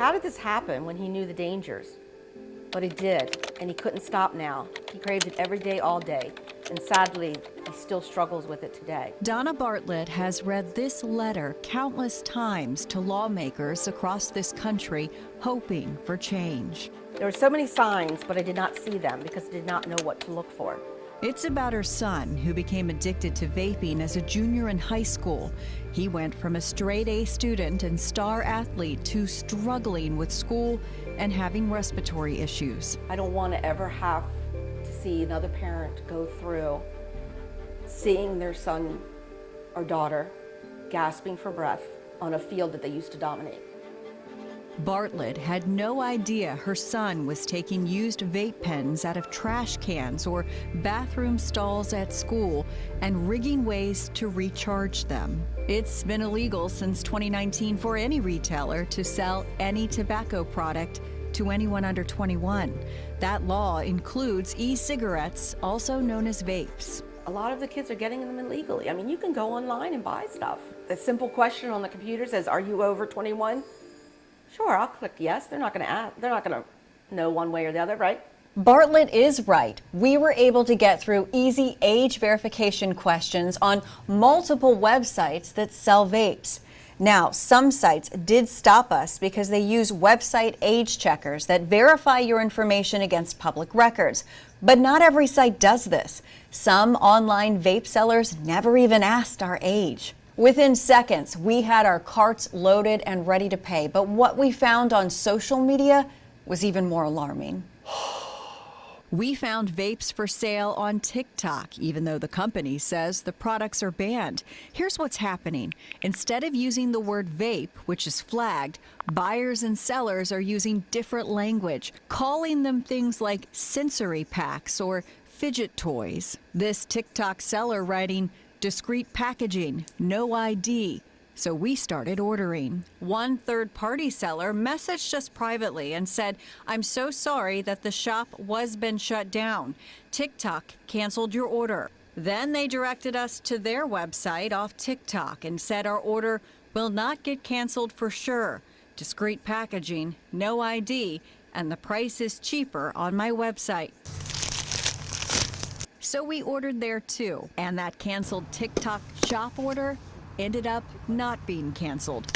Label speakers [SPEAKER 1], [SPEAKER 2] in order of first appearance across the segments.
[SPEAKER 1] How did this happen when he knew the dangers? But he did, and he couldn't stop now. He craves it every day, all day, and sadly, he still struggles with it today.
[SPEAKER 2] Donna Barlett has read this letter countless times to lawmakers across this country, hoping for change.
[SPEAKER 1] There were so many signs, but I did not see them because I did not know what to look for.
[SPEAKER 2] It's about her son, who became addicted to vaping as a junior in high school. He went from a straight-A student and star athlete to struggling with school and having respiratory issues.
[SPEAKER 1] I don't want to ever have to see another parent go through seeing their son or daughter gasping for breath on a field that they used to dominate.
[SPEAKER 2] Bartlett had no idea her son was taking used vape pens out of trash cans or bathroom stalls at school and rigging ways to recharge them. It's been illegal since 2019 for any retailer to sell any tobacco product to anyone under 21. That law includes e-cigarettes, also known as vapes.
[SPEAKER 1] A lot of the kids are getting them illegally. I mean, you can go online and buy stuff. The simple question on the computer says, "Are you over 21?" Sure, I'll click yes. They're not going to ask. They're not going to know one way or the other, right?
[SPEAKER 3] Bartlett is right. We were able to get through easy age verification questions on multiple websites that sell vapes. Now, some sites did stop us because they use website age checkers that verify your information against public records. But not every site does this. Some online vape sellers never even asked our age. Within seconds, we had our carts loaded and ready to pay. But what we found on social media was even more alarming.
[SPEAKER 2] We found vapes for sale on TikTok, even though the company says the products are banned. Here's what's happening. Instead of using the word vape, which is flagged, buyers and sellers are using different language, calling them things like sensory packs or fidget toys. This TikTok seller writing, "Discreet packaging, no ID." So we started ordering. One third-party seller messaged us privately and said, "I'm so sorry that the shop was been shut down. TikTok canceled your order." Then they directed us to their website off TikTok and said our order will not get canceled for sure. Discreet packaging, no ID, and the price is cheaper on my website. So we ordered there too, and that canceled TikTok shop order ended up not being canceled.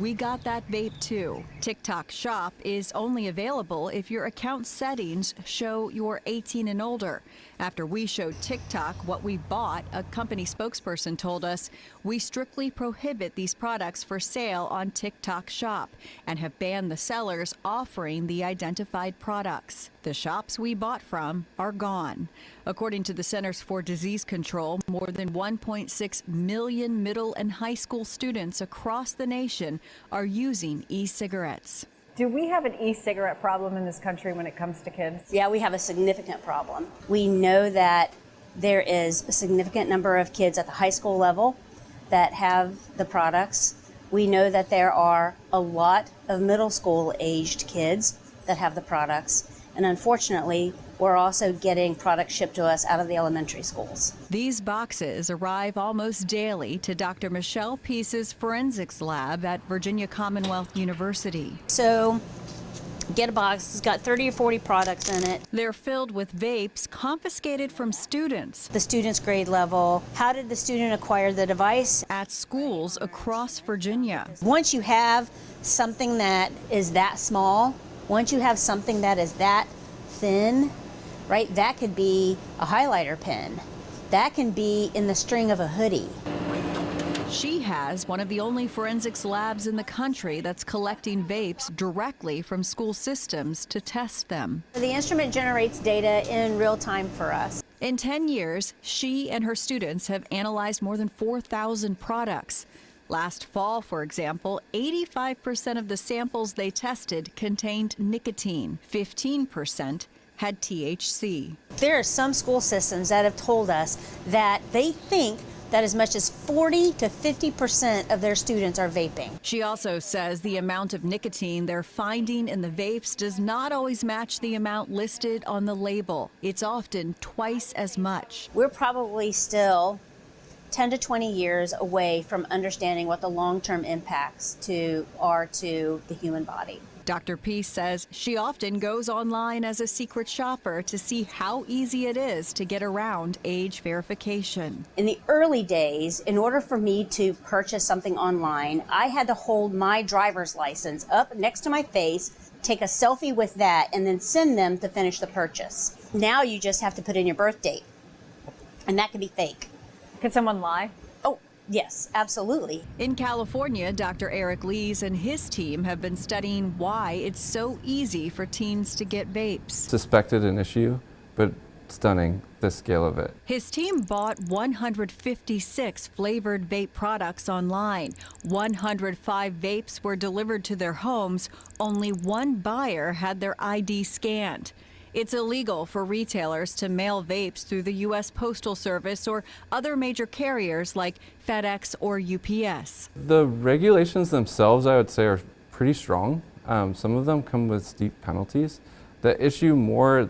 [SPEAKER 2] We got that vape too. TikTok shop is only available if your account settings show you're 18 and older. After we showed TikTok what we bought, a company spokesperson told us, "We strictly prohibit these products for sale on TikTok shop and have banned the sellers offering the identified products. The shops we bought from are gone." According to the Centers for Disease Control, more than 1.6 million middle and high school students across the nation are using e-cigarettes.
[SPEAKER 4] Do we have an e-cigarette problem in this country when it comes to kids?
[SPEAKER 5] Yeah, we have a significant problem. We know that there is a significant number of kids at the high school level that have the products. We know that there are a lot of middle school aged kids that have the products. And unfortunately, we're also getting products shipped to us out of the elementary schools.
[SPEAKER 2] These boxes arrive almost daily to Dr. Michelle Peace's forensics lab at Virginia Commonwealth University.
[SPEAKER 5] So get a box, it's got 30 or 40 products in it.
[SPEAKER 2] They're filled with vapes confiscated from students.
[SPEAKER 5] The student's grade level, how did the student acquire the device?
[SPEAKER 2] At schools across Virginia.
[SPEAKER 5] Once you have something that is that small, once you have something that is that thin, right, that could be a highlighter pen. That can be in the string of a hoodie.
[SPEAKER 2] She has one of the only forensics labs in the country that's collecting vapes directly from school systems to test them.
[SPEAKER 5] The instrument generates data in real time for us.
[SPEAKER 2] In 10 years, she and her students have analyzed more than 4,000 products. Last fall, for example, 85% of the samples they tested contained nicotine. 15% had THC.
[SPEAKER 5] There are some school systems that have told us that they think that as much as 40 to 50% of their students are vaping.
[SPEAKER 2] She also says the amount of nicotine they're finding in the vapes does not always match the amount listed on the label. It's often twice as much.
[SPEAKER 5] We're probably still 10 to 20 years away from understanding what the long-term impacts are to the human body.
[SPEAKER 2] Dr. Peace says she often goes online as a secret shopper to see how easy it is to get around age verification.
[SPEAKER 5] In the early days, in order for me to purchase something online, I had to hold my driver's license up next to my face, take a selfie with that, and then send them to finish the purchase. Now you just have to put in your birth date, and that can be fake.
[SPEAKER 4] Could someone lie?
[SPEAKER 5] Oh, yes, absolutely.
[SPEAKER 2] In California, Dr. Eric Lees and his team have been studying why it's so easy for teens to get vapes.
[SPEAKER 6] Suspected an issue, but stunning, the scale of it.
[SPEAKER 2] His team bought 156 flavored vape products online. 105 vapes were delivered to their homes. Only one buyer had their ID scanned. It's illegal for retailers to mail vapes through the U.S. Postal Service or other major carriers like FedEx or UPS.
[SPEAKER 6] The regulations themselves, I would say, are pretty strong. Some of them come with steep penalties. The issue more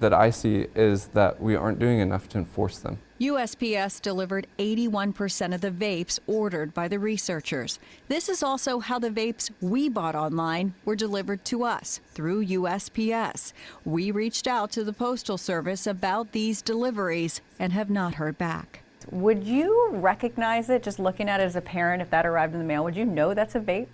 [SPEAKER 6] that I see is that we aren't doing enough to enforce them.
[SPEAKER 2] USPS delivered 81% of the vapes ordered by the researchers. This is also how the vapes we bought online were delivered to us through USPS. We reached out to the Postal Service about these deliveries and have not heard back.
[SPEAKER 4] Would you recognize it just looking at it as a parent if that arrived in the mail? Would you know that's a vape?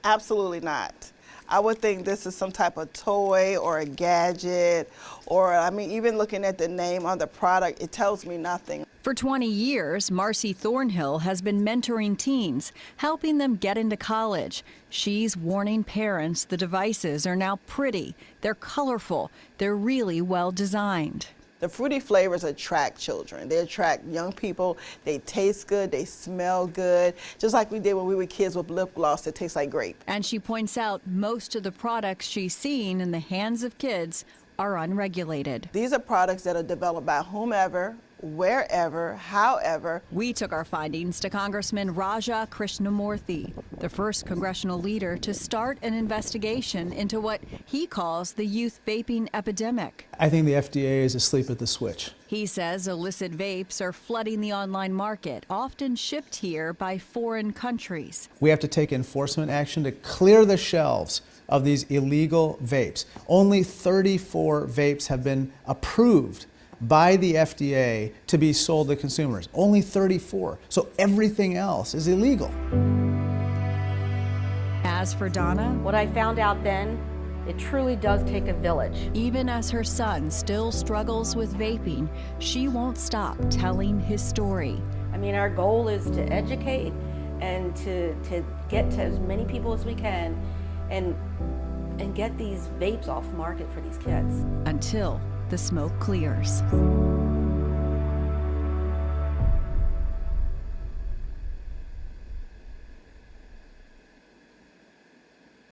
[SPEAKER 7] Absolutely not. I would think this is some type of toy or a gadget, or I mean, even looking at the name on the product, it tells me nothing.
[SPEAKER 2] For 20 years, Marcy Thornhill has been mentoring teens, helping them get into college. She's warning parents the devices are now pretty, they're colorful, they're really well designed.
[SPEAKER 7] The fruity flavors attract children. They attract young people. They taste good. They smell good. Just like we did when we were kids with lip gloss that tastes like grape.
[SPEAKER 2] And she points out most of the products she's seen in the hands of kids are unregulated.
[SPEAKER 7] These are products that are developed by whomever, wherever, however.
[SPEAKER 2] We took our findings to Congressman Raja Krishnamurthy, the first congressional leader to start an investigation into what he calls the youth vaping epidemic.
[SPEAKER 8] I think the FDA is asleep at the switch.
[SPEAKER 2] He says illicit vapes are flooding the online market, often shipped here by foreign countries.
[SPEAKER 8] We have to take enforcement action to clear the shelves of these illegal vapes. Only 34 vapes have been approved by the FDA to be sold to consumers. Only 34. So everything else is illegal.
[SPEAKER 2] As for Donna,
[SPEAKER 1] What I found out then, it truly does take a village.
[SPEAKER 2] even as her son still struggles with vaping, she won't stop telling his story.
[SPEAKER 1] I mean, our goal is to educate and to get to as many people as we can and get these vapes off the market for these kids.
[SPEAKER 2] Until the smoke clears.